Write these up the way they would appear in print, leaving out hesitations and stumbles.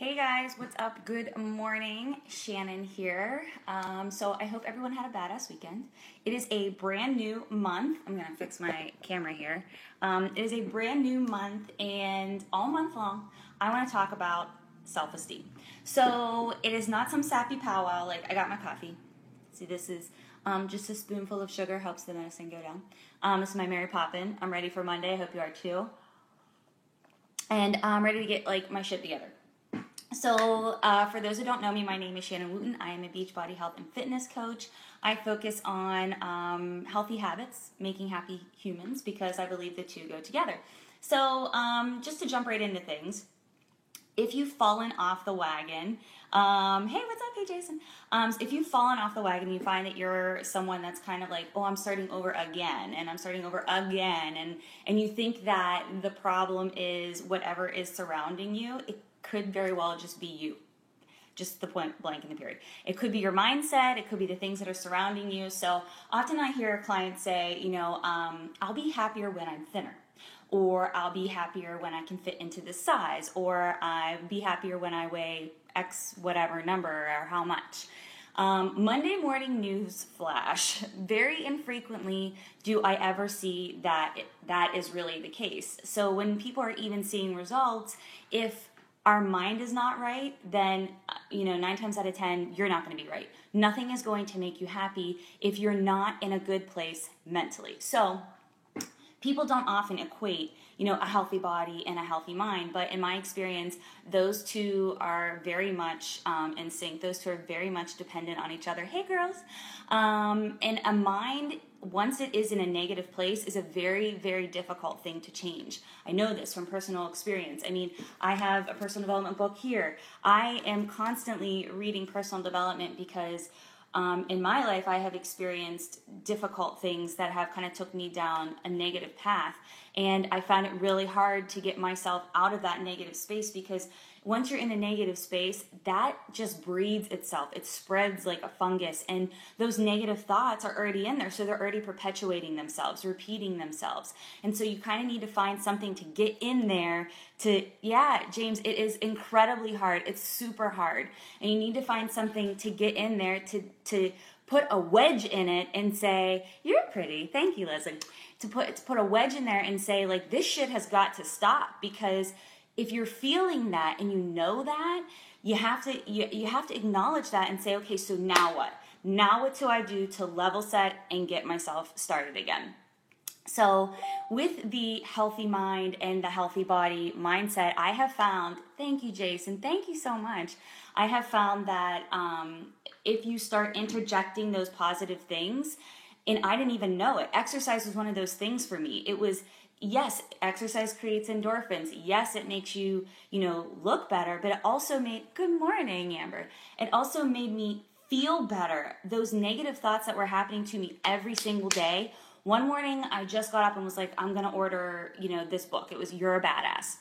Hey guys, what's up? Good morning. Shannon here. So I hope everyone had a badass weekend. It is a brand new month. I'm going to fix my camera here. It is a brand new month, and all month long, I want to talk about self-esteem. So it is not some sappy powwow like I got my coffee. See, this is just a spoonful of sugar helps the medicine go down. This is my Mary Poppin. I'm ready for Monday. I hope you are too. And I'm ready to get my shit together. So, for those who don't know me, my name is Shannon Wooten. I am a Beachbody health and fitness coach. I focus on healthy habits, making happy humans, because I believe the two go together. So, just to jump right into things, if you've fallen off the wagon, hey, what's up? Hey, Jason. If you've fallen off the wagon, you find that you're someone that's kind of like, oh, I'm starting over again, and I'm starting over again, and you think that the problem is whatever is surrounding you. It could very well just be you. Just the point blank in the period. It could be your mindset. It could be the things that are surrounding you. So often I hear clients say, I'll be happier when I'm thinner, or I'll be happier when I can fit into this size, or I'll be happier when I weigh X whatever number or how much. Monday morning news flash. Very infrequently do I ever see that that is really the case. So when people are even seeing results, if our mind is not right, then 9 times out of 10, you're not going to be right. Nothing is going to make you happy if you're not in a good place mentally. So people don't often equate, a healthy body and a healthy mind, but in my experience, those two are very much in sync. Those two are very much dependent on each other. Hey, girls. And a mind, once it is in a negative place, is a very, very difficult thing to change. I know this from personal experience. I mean, I have a personal development book here. I am constantly reading personal development because in my life, I have experienced difficult things that have kind of took me down a negative path. And I found it really hard to get myself out of that negative space, because once you're in a negative space, that just breeds itself. It spreads like a fungus, and those negative thoughts are already in there. So they're already perpetuating themselves, repeating themselves. And so you kind of need to find something to get in there James, it is incredibly hard. It's super hard. And you need to find something to get in there to put a wedge in it and say, you're pretty. Thank you, Leslie. To put a wedge in there and say, this shit has got to stop, because if you're feeling that and you know that, you have to acknowledge that and say, okay, so now what? Now what do I do to level set and get myself started again? So with the healthy mind and the healthy body mindset, I have found, thank you, Jason, thank you so much. I have found that if you start interjecting those positive things, and I didn't even know it, exercise was one of those things for me. It was, yes, exercise creates endorphins. Yes, it makes you, look better, but it also good morning, Amber. It also made me feel better. Those negative thoughts that were happening to me every single day. One morning, I just got up and was like, I'm going to order, this book. It was You're a Badass.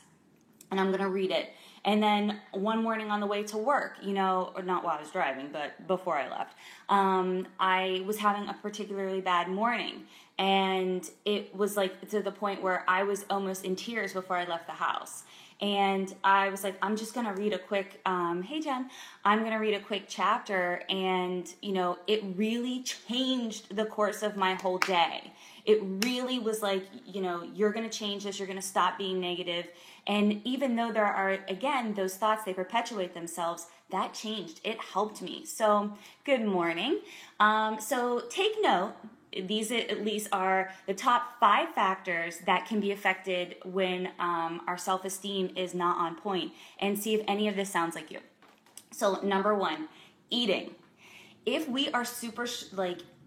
And I'm going to read it. And then one morning on the way to work, or not while I was driving, but before I left, I was having a particularly bad morning. And it was to the point where I was almost in tears before I left the house. And I was like, I'm just going to read a quick, hey, Jen, I'm going to read a quick chapter. And, it really changed the course of my whole day. It really was you're going to change this. You're going to stop being negative. And even though there are, again, those thoughts, they perpetuate themselves, that changed. It helped me. So good morning. So take note. These at least are the top 5 factors that can be affected when our self-esteem is not on point, and see if any of this sounds like you. So number 1, eating. If we are super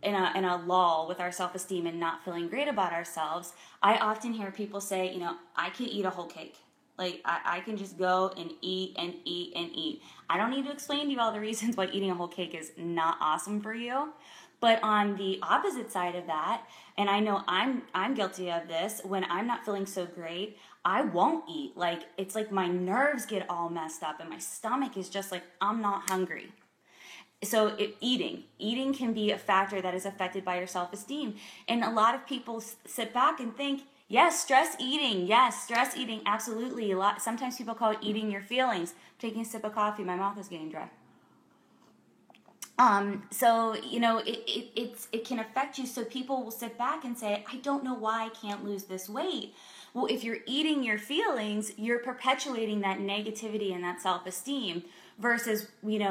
in a lull with our self-esteem and not feeling great about ourselves, I often hear people say, I can eat a whole cake. I can just go and eat and eat and eat. I don't need to explain to you all the reasons why eating a whole cake is not awesome for you. But on the opposite side of that, and I know I'm guilty of this, when I'm not feeling so great, I won't eat. It's like my nerves get all messed up and my stomach is just I'm not hungry. So eating can be a factor that is affected by your self-esteem. And a lot of people sit back and think, Yes, stress eating. Yes, stress eating. Absolutely. Sometimes people call it eating your feelings. I'm taking a sip of coffee. My mouth is getting dry. So it can affect you. So people will sit back and say, I don't know why I can't lose this weight. Well, if you're eating your feelings, you're perpetuating that negativity and that self-esteem versus,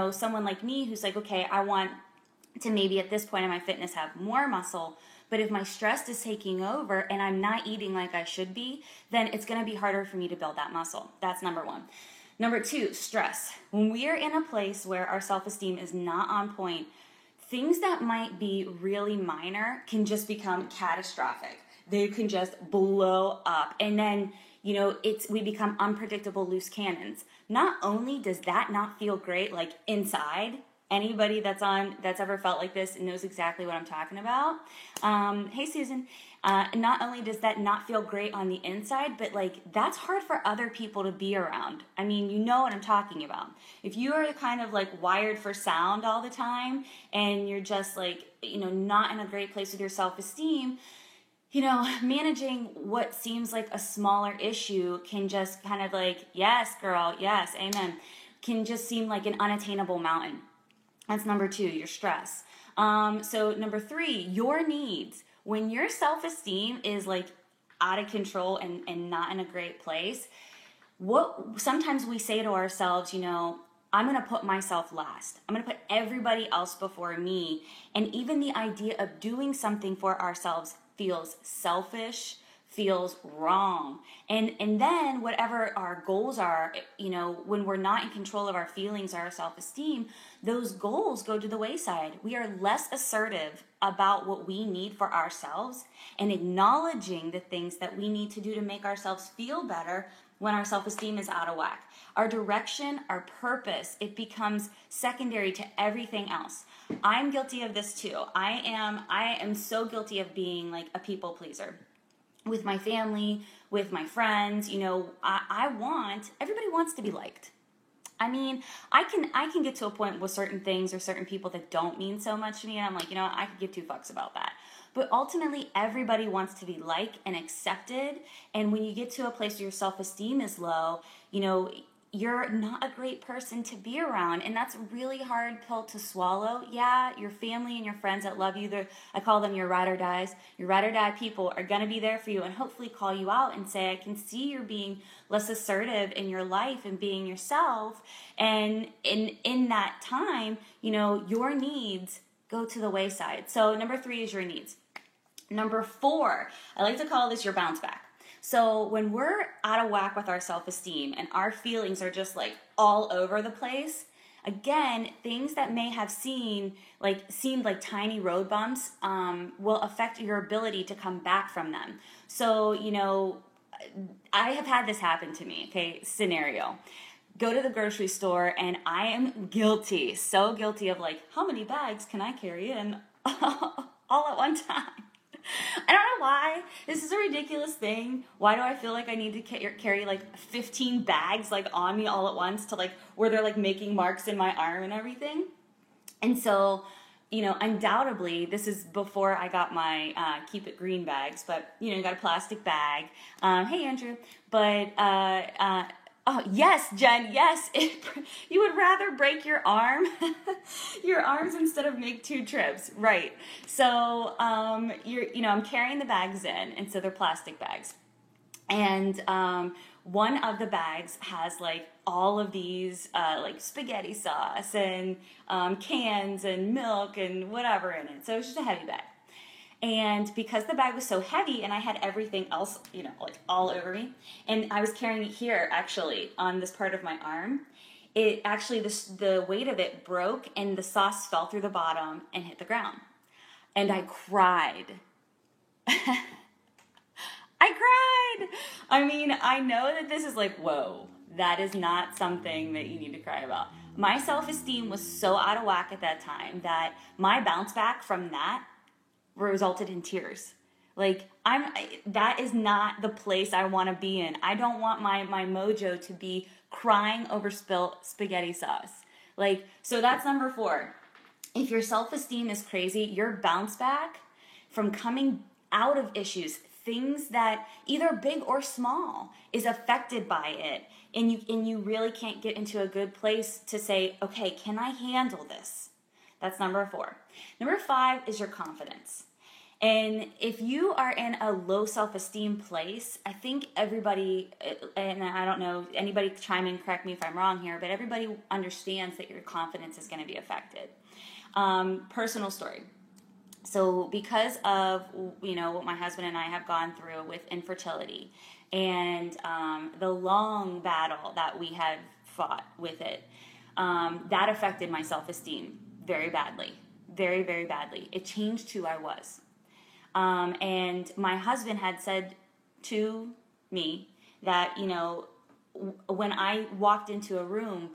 someone like me who's like, okay, I want to maybe at this point in my fitness have more muscle. But if my stress is taking over and I'm not eating like I should be, then it's going to be harder for me to build that muscle. That's number one. Number two, stress. When we are in a place where our self-esteem is not on point, things that might be really minor can just become catastrophic. They can just blow up. And then, we become unpredictable loose cannons. Not only does that not feel great, like inside, anybody that's ever felt like this knows exactly what I'm talking about. Hey, Susan. Not only does that not feel great on the inside, but that's hard for other people to be around. I mean, you know what I'm talking about. If you are kind of wired for sound all the time and you're just not in a great place with your self-esteem, managing what seems like a smaller issue can just kind of yes, girl, yes, amen, can just seem like an unattainable mountain. That's number two, your stress. So number three, your needs. When your self-esteem is out of control and not in a great place, what sometimes we say to ourselves, I'm going to put myself last. I'm going to put everybody else before me. And even the idea of doing something for ourselves feels selfish, feels wrong. And then whatever our goals are, when we're not in control of our feelings or our self-esteem, those goals go to the wayside. We are less assertive about what we need for ourselves and acknowledging the things that we need to do to make ourselves feel better when our self-esteem is out of whack. Our direction, our purpose, it becomes secondary to everything else. I'm guilty of this too. I am so guilty of being a people pleaser. With my family, with my friends, everybody wants to be liked. I mean, I can get to a point with certain things or certain people that don't mean so much to me, and I'm I could give two fucks about that. But ultimately, everybody wants to be liked and accepted, and when you get to a place where your self-esteem is low, you're not a great person to be around, and that's a really hard pill to swallow. Yeah, your family and your friends that love you, I call them your ride or dies. Your ride or die people are going to be there for you and hopefully call you out and say, I can see you're being less assertive in your life and being yourself. And in that time, your needs go to the wayside. So number three is your needs. Number four, I like to call this your bounce back. So when we're out of whack with our self-esteem and our feelings are just all over the place, again, things that may have seemed like tiny road bumps will affect your ability to come back from them. So, I have had this happen to me, okay, scenario. Go to the grocery store and I am guilty, so guilty of how many bags can I carry in all at one time? I don't know why. This is a ridiculous thing. Why do I feel like I need to carry 15 bags on me all at once to where they're making marks in my arm and everything? And so, undoubtedly, this is before I got my Keep It Green bags, but you got a plastic bag. Hey, Andrew. But oh, yes, Jen, yes. You would rather break your arms instead of make 2 trips. Right. So, I'm carrying the bags in, and so they're plastic bags. And one of the bags has all of these spaghetti sauce and cans and milk and whatever in it. So it's just a heavy bag. And because the bag was so heavy and I had everything else, all over me, and I was carrying it here, actually, on this part of my arm, it actually, the weight of it broke and the sauce fell through the bottom and hit the ground. And I cried. I cried. I mean, I know that this is whoa, that is not something that you need to cry about. My self-esteem was so out of whack at that time that my bounce back from that resulted in tears. That is not the place I want to be in. I don't want my mojo to be crying over spilt spaghetti sauce. So that's number 4. If your self-esteem is crazy, your bounce back from coming out of issues, things that either big or small is affected by it. And you really can't get into a good place to say, okay, can I handle this? That's number 4. Number 5 is your confidence. And if you are in a low self-esteem place, I think everybody, and I don't know, anybody chime in, correct me if I'm wrong here, but everybody understands that your confidence is going to be affected. Personal story. So because of, what my husband and I have gone through with infertility and the long battle that we have fought with it, that affected my self-esteem very badly, very, very badly. It changed who I was. And my husband had said to me that, when I walked into a room,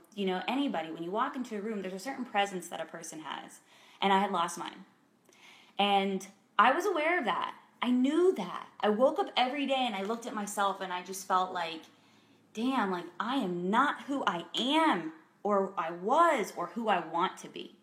anybody, when you walk into a room, there's a certain presence that a person has. And I had lost mine. And I was aware of that. I knew that. I woke up every day and I looked at myself and I just felt like, damn, like I am not who I am or I was or who I want to be.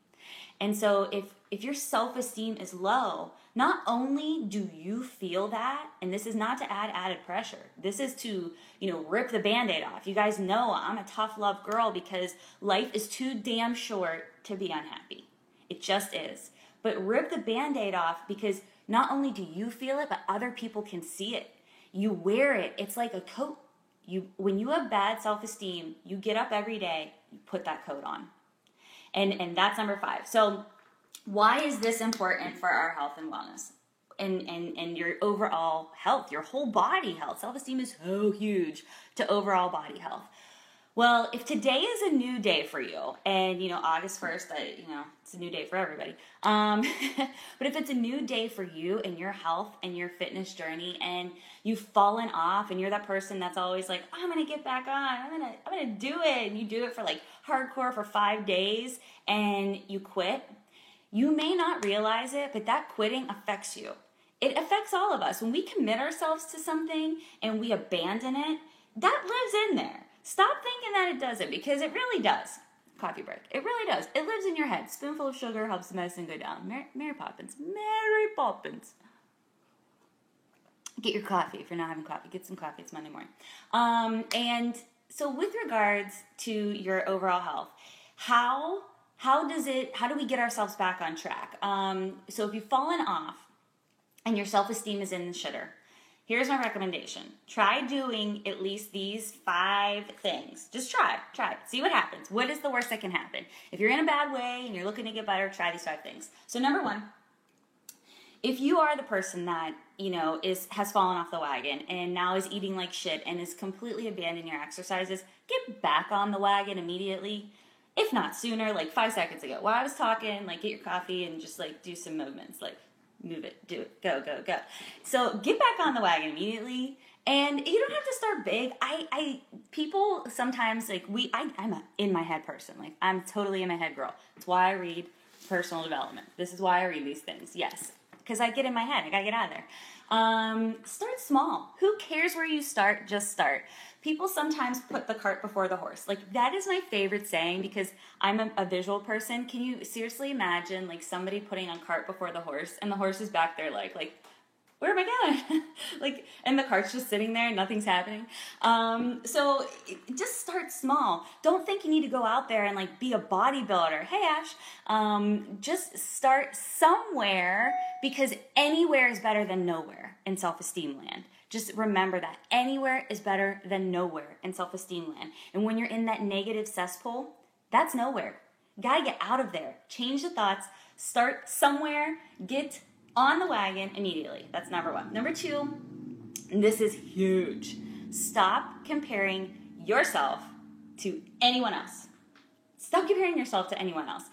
And so if your self-esteem is low, not only do you feel that, and this is not to add added pressure, this is to, rip the Band-Aid off. You guys know I'm a tough love girl because life is too damn short to be unhappy. It just is. But rip the Band-Aid off because not only do you feel it, but other people can see it. You wear it. It's like a coat. When you have bad self-esteem, you get up every day, you put that coat on. And that's number 5. So why is this important for our health and wellness and your overall health, your whole body health? Self-esteem is so huge to overall body health. Well, if today is a new day for you, and August 1st, it's a new day for everybody. But if it's a new day for you and your health and your fitness journey, and you've fallen off, and you're that person that's always like, I'm gonna get back on, I'm gonna do it, and you do it for like hardcore for 5 days, and you quit, you may not realize it, but that quitting affects you. It affects all of us. When we commit ourselves to something and we abandon it, that lives in there. Stop thinking that it doesn't, because it really does. Coffee break. It really does. It lives in your head. Spoonful of sugar helps the medicine go down. Mary Poppins. Mary Poppins. Get your coffee if you're not having coffee. Get some coffee. It's Monday morning. And so with regards to your overall health, how do we get ourselves back on track? So if you've fallen off and your self-esteem is in the shitter, here's my recommendation. Try doing at least these 5 things. Just try it. See what happens. What is the worst that can happen? If you're in a bad way and you're looking to get better, try these 5 things. So number 1, if you are the person that, has fallen off the wagon and now is eating like shit and is completely abandoning your exercises, get back on the wagon immediately. If not sooner, like 5 seconds ago. While I was talking, like get your coffee and just like do some movements, like move it, do it, go, go, go. So get back on the wagon immediately. And you don't have to start big. People sometimes, like, I'm a in my head person. Like, I'm totally in my head girl. That's why I read personal development. This is why I read these things. Yes. Because I get in my head. I got to get out of there. Start small. Who cares where you start? Just start. People sometimes put the cart before the horse. Like, that is my favorite saying because I'm a visual person. Can you seriously imagine, like, somebody putting a cart before the horse and the horse is back there like, where am I going? And the cart's just sitting there and nothing's happening. So just start small. Don't think you need to go out there and like be a bodybuilder. Hey, Ash, just start somewhere because anywhere is better than nowhere in self-esteem land. Just remember that anywhere is better than nowhere in self-esteem land. And when you're in that negative cesspool, that's nowhere. You gotta get out of there. Change the thoughts. Start somewhere. Get on the wagon immediately. That's number 1. Number 2, and this is huge. Stop comparing yourself to anyone else. Stop comparing yourself to anyone else.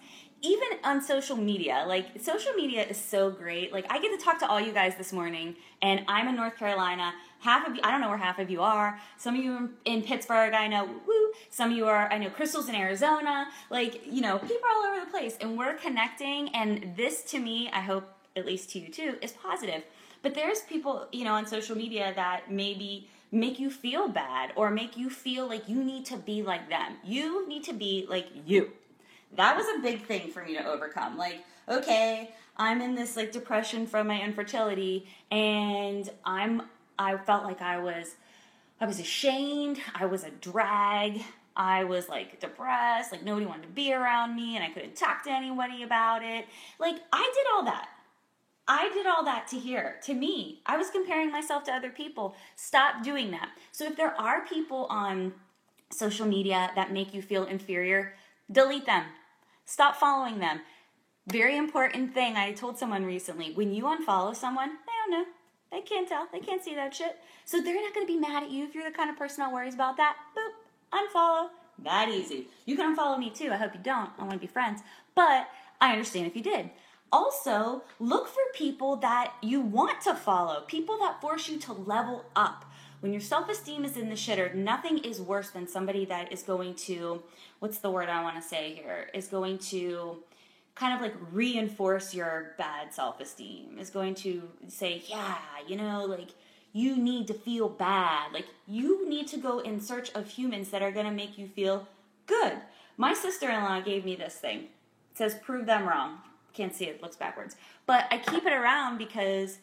Even on social media, like social media is so great. Like I get to talk to all you guys this morning and I'm in North Carolina. Half of you, I don't know where half of you are. Some of you are in Pittsburgh, I know, woo. Some of you are, I know, Crystal's in Arizona. Like, people are all over the place and we're connecting. And this to me, I hope at least to you too, is positive. But there's people, on social media that maybe make you feel bad or make you feel like you need to be like them. You need to be like you. That was a big thing for me to overcome. Like, okay, I'm in this like depression from my infertility and I'm I felt like I was ashamed. I was a drag. I was like depressed. Like nobody wanted to be around me and I couldn't talk to anybody about it. Like I did all that. I did all that to here, to me. I was comparing myself to other people. Stop doing that. So if there are people on social media that make you feel inferior, delete them. Stop following them. Very important thing I told someone recently. When you unfollow someone, they don't know. They can't tell. They can't see that shit. So they're not going to be mad at you if you're the kind of person that worries about that. Boop. Unfollow. That easy. You can unfollow me too. I hope you don't. I want to be friends. But I understand if you did. Also, look for people that you want to follow. People that force you to level up. When your self-esteem is in the shitter, nothing is worse than somebody that is going to, what's the word I want to say here, is going to kind of like reinforce your bad self-esteem, is going to say, yeah, you know, like you need to feel bad. Like you need to go in search of humans that are going to make you feel good. My sister-in-law gave me this thing. It says, prove them wrong. Can't see it, looks backwards. But I keep it around because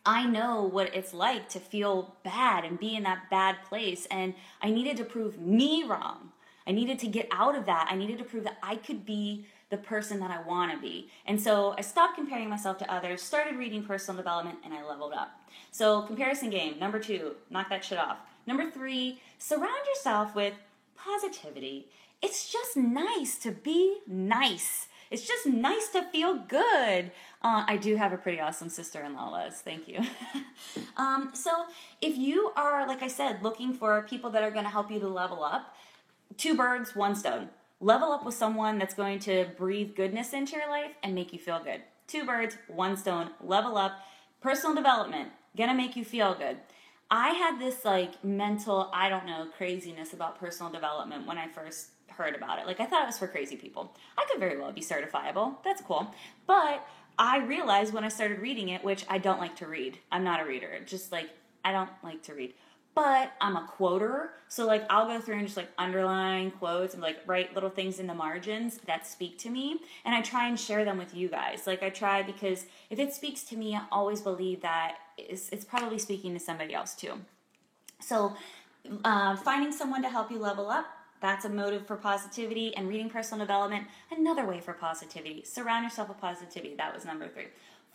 I know what it's like to feel bad and be in that bad place. And I needed to prove me wrong. I needed to get out of that. I needed to prove that I could be the person that I want to be. And so I stopped comparing myself to others, started reading personal development, and I leveled up. So comparison game, number 2, knock that shit off. Number 3, surround yourself with positivity. It's just nice to be nice. It's just nice to feel good. I do have a pretty awesome sister-in-law, Les. Thank you. So if you are, like I said, looking for people that are going to help you to level up, 2 birds, 1 stone. Level up with someone that's going to breathe goodness into your life and make you feel good. 2 birds, 1 stone. Level up. Personal development, going to make you feel good. I had this like mental, I don't know, craziness about personal development when I first heard about it. Like I thought it was for crazy people. I could very well be certifiable. That's cool. But I realized when I started reading it, which I don't like to read. I'm not a reader. Just like, I don't like to read. But I'm a quoter. So like I'll go through and just like underline quotes and like write little things in the margins that speak to me. And I try and share them with you guys. Like I try because if it speaks to me, I always believe that it's probably speaking to somebody else too. So finding someone to help you level up, that's a motive for positivity. And reading personal development, another way for positivity. Surround yourself with positivity. That was number 3.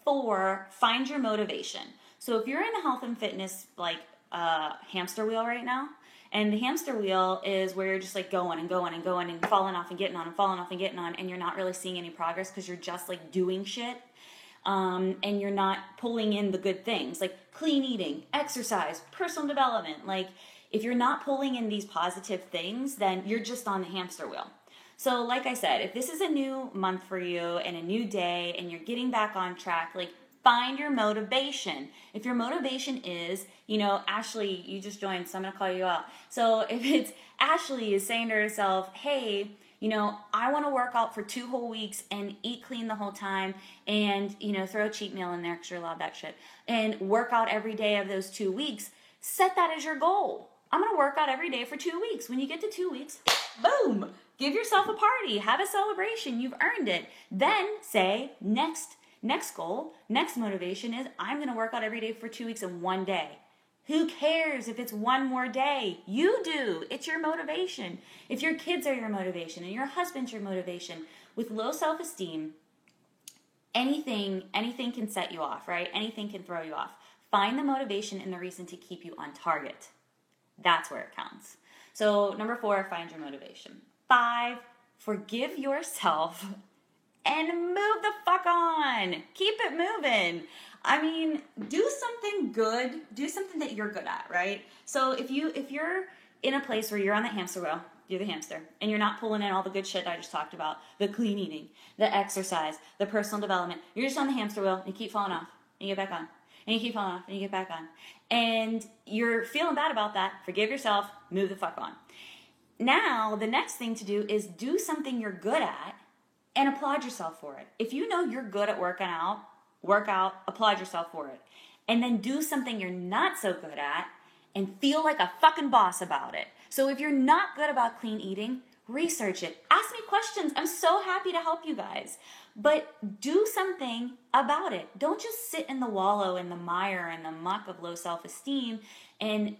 4, find your motivation. So if you're in the health and fitness like hamster wheel right now, and the hamster wheel is where you're just like going and going and going and falling off and getting on and falling off and getting on, and you're not really seeing any progress because you're just like doing shit, and you're not pulling in the good things like clean eating, exercise, personal development. Like if you're not pulling in these positive things, then you're just on the hamster wheel. So like I said, if this is a new month for you and a new day and you're getting back on track, like find your motivation. If your motivation is, you know, Ashley, you just joined, so I'm going to call you out. So if it's Ashley is saying to herself, hey, you know, I want to work out for 2 whole weeks and eat clean the whole time and, you know, throw a cheat meal in there because you're allowed that shit and work out every day of those 2 weeks, set that as your goal. I'm going to work out every day for 2 weeks. When you get to 2 weeks, boom, give yourself a party, have a celebration. You've earned it. Then say next goal, next motivation is I'm going to work out every day for 2 weeks in 1 day. Who cares if it's 1 more day? You do. It's your motivation. If your kids are your motivation and your husband's your motivation, with low self-esteem, anything can set you off, right? Anything can throw you off. Find the motivation and the reason to keep you on target. That's where it counts. So number 4, find your motivation. 5, forgive yourself and move the fuck on. Keep it moving. I mean, do something good. Do something that you're good at, right? So if you're in a place where you're on the hamster wheel, you're the hamster, and you're not pulling in all the good shit I just talked about, the clean eating, the exercise, the personal development, you're just on the hamster wheel and you keep falling off and you get back on. And you keep falling off and you get back on. And you're feeling bad about that. Forgive yourself. Move the fuck on. Now, the next thing to do is do something you're good at and applaud yourself for it. If you know you're good at working out, work out, applaud yourself for it. And then do something you're not so good at and feel like a fucking boss about it. So if you're not good about clean eating, research it, ask me questions. I'm so happy to help you guys. But do something about it. Don't just sit in the wallow, in the mire, and the muck of low self-esteem and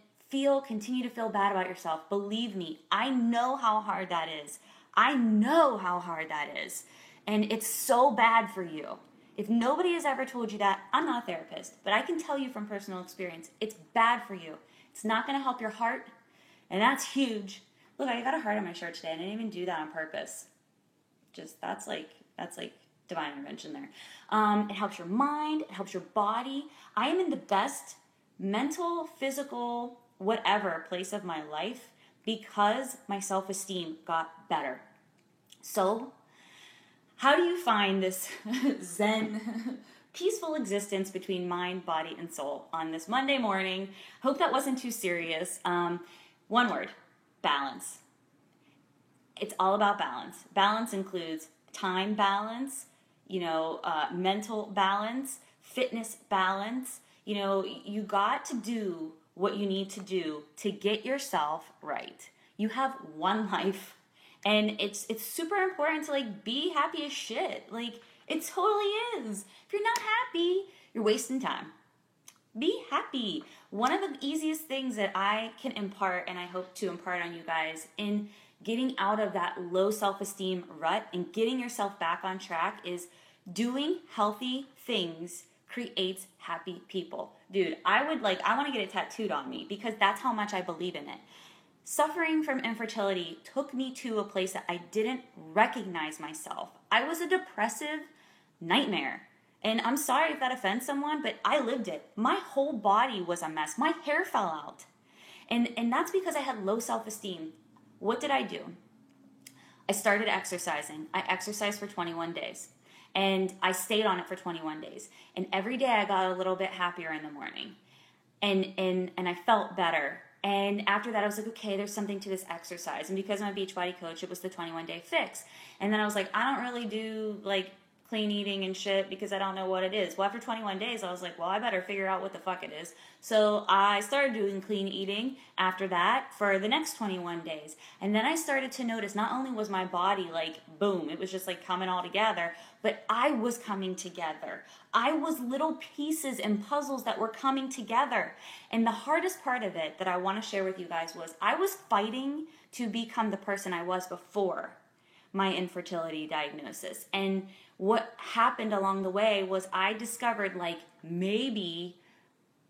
continue to feel bad about yourself. Believe me, I know how hard that is. I know how hard that is. And it's so bad for you. If nobody has ever told you that, I'm not a therapist, but I can tell you from personal experience, it's bad for you. It's not going to help your heart, and that's huge. Look, I got a heart on my shirt today, and I didn't even do that on purpose. Just, that's like divine intervention there. It helps your mind, it helps your body. I am in the best mental, physical, whatever place of my life because my self-esteem got better. So, how do you find this Zen, peaceful existence between mind, body, and soul on this Monday morning? Hope that wasn't too serious. One word, balance. It's all about balance. Balance includes time balance, mental balance, fitness balance. You got to do what you need to do to get yourself right. You have one life, and it's super important to be happy as shit. It totally is. If you're not happy, you're wasting time. Be happy. One of the easiest things that I can impart, and I hope to impart on you guys in getting out of that low self-esteem rut and getting yourself back on track, is doing healthy things creates happy people. Dude, I want to get it tattooed on me because that's how much I believe in it. Suffering from infertility took me to a place that I didn't recognize myself. I was a depressive nightmare. And I'm sorry if that offends someone, but I lived it. My whole body was a mess. My hair fell out. And that's because I had low self-esteem. What did I do? I started exercising. I exercised for 21 days. And I stayed on it for 21 days. And every day I got a little bit happier in the morning. And I felt better. And after that, I was like, okay, there's something to this exercise. And because I'm a Beachbody coach, it was the 21-day fix. And then I was like, I don't really do clean eating and shit because I don't know what it is. Well, after 21 days, I was like, well, I better figure out what the fuck it is. So I started doing clean eating after that for the next 21 days. And then I started to notice not only was my body boom, it was just coming all together, but I was coming together. I was little pieces and puzzles that were coming together. And the hardest part of it that I want to share with you guys was I was fighting to become the person I was before my infertility diagnosis. And what happened along the way was I discovered maybe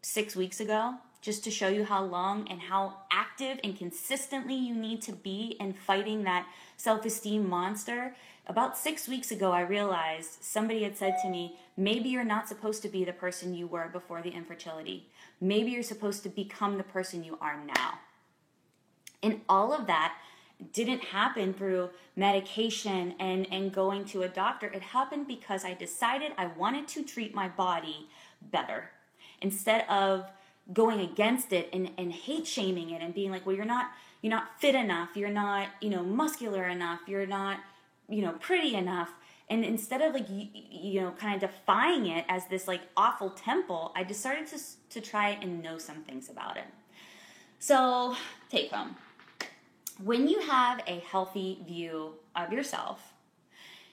6 weeks ago, just to show you how long and how active and consistently you need to be in fighting that self-esteem monster. About 6 weeks ago, I realized somebody had said to me, maybe you're not supposed to be the person you were before the infertility. Maybe you're supposed to become the person you are now. And all of that didn't happen through medication and going to a doctor. It happened because I decided I wanted to treat my body better. Instead of going against it and hate shaming it and being like, well, you're not fit enough, you're not, muscular enough, you're not, pretty enough. And instead of kind of defying it as this awful temple, I decided to try and know some things about it. So take home. When you have a healthy view of yourself,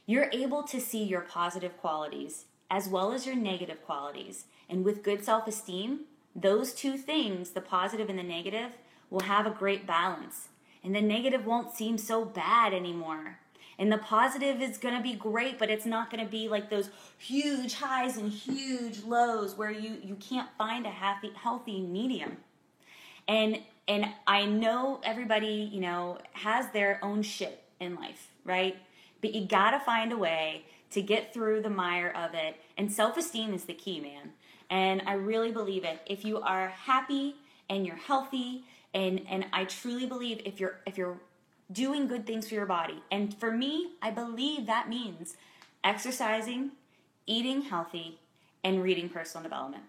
you're able to see your positive qualities as well as your negative qualities. And with good self-esteem, those two things, the positive and the negative, will have a great balance. And the negative won't seem so bad anymore. And the positive is going to be great, but it's not going to be like those huge highs and huge lows where you can't find a healthy medium. And I know everybody, has their own shit in life, right? But you gotta find a way to get through the mire of it. And self-esteem is the key, man. And I really believe it. If you are happy and you're healthy, and I truly believe if you're doing good things for your body, and for me, I believe that means exercising, eating healthy, and reading personal development.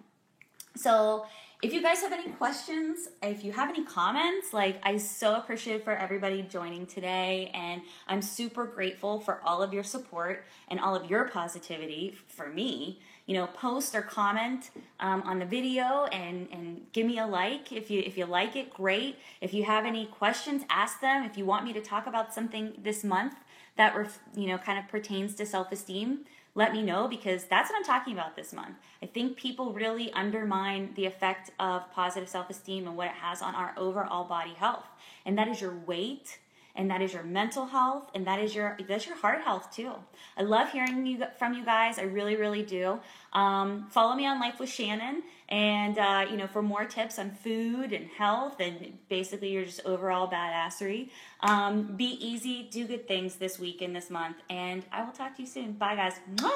So If you guys have any questions, if you have any comments, like I so appreciate for everybody joining today, and I'm super grateful for all of your support and all of your positivity for me. You know, post or comment on the video and give me a like if you like it. Great. If you have any questions, ask them. If you want me to talk about something this month that kind of pertains to self-esteem, let me know, because that's what I'm talking about this month. I think people really undermine the effect of positive self-esteem and what it has on our overall body health. And that is your weight, and that is your mental health, and that's your heart health too. I love hearing from you guys. I really, really do. Follow me on Life with Shannon, and for more tips on food and health, and basically your just overall badassery. Be easy, do good things this week and this month, and I will talk to you soon. Bye, guys. Mwah!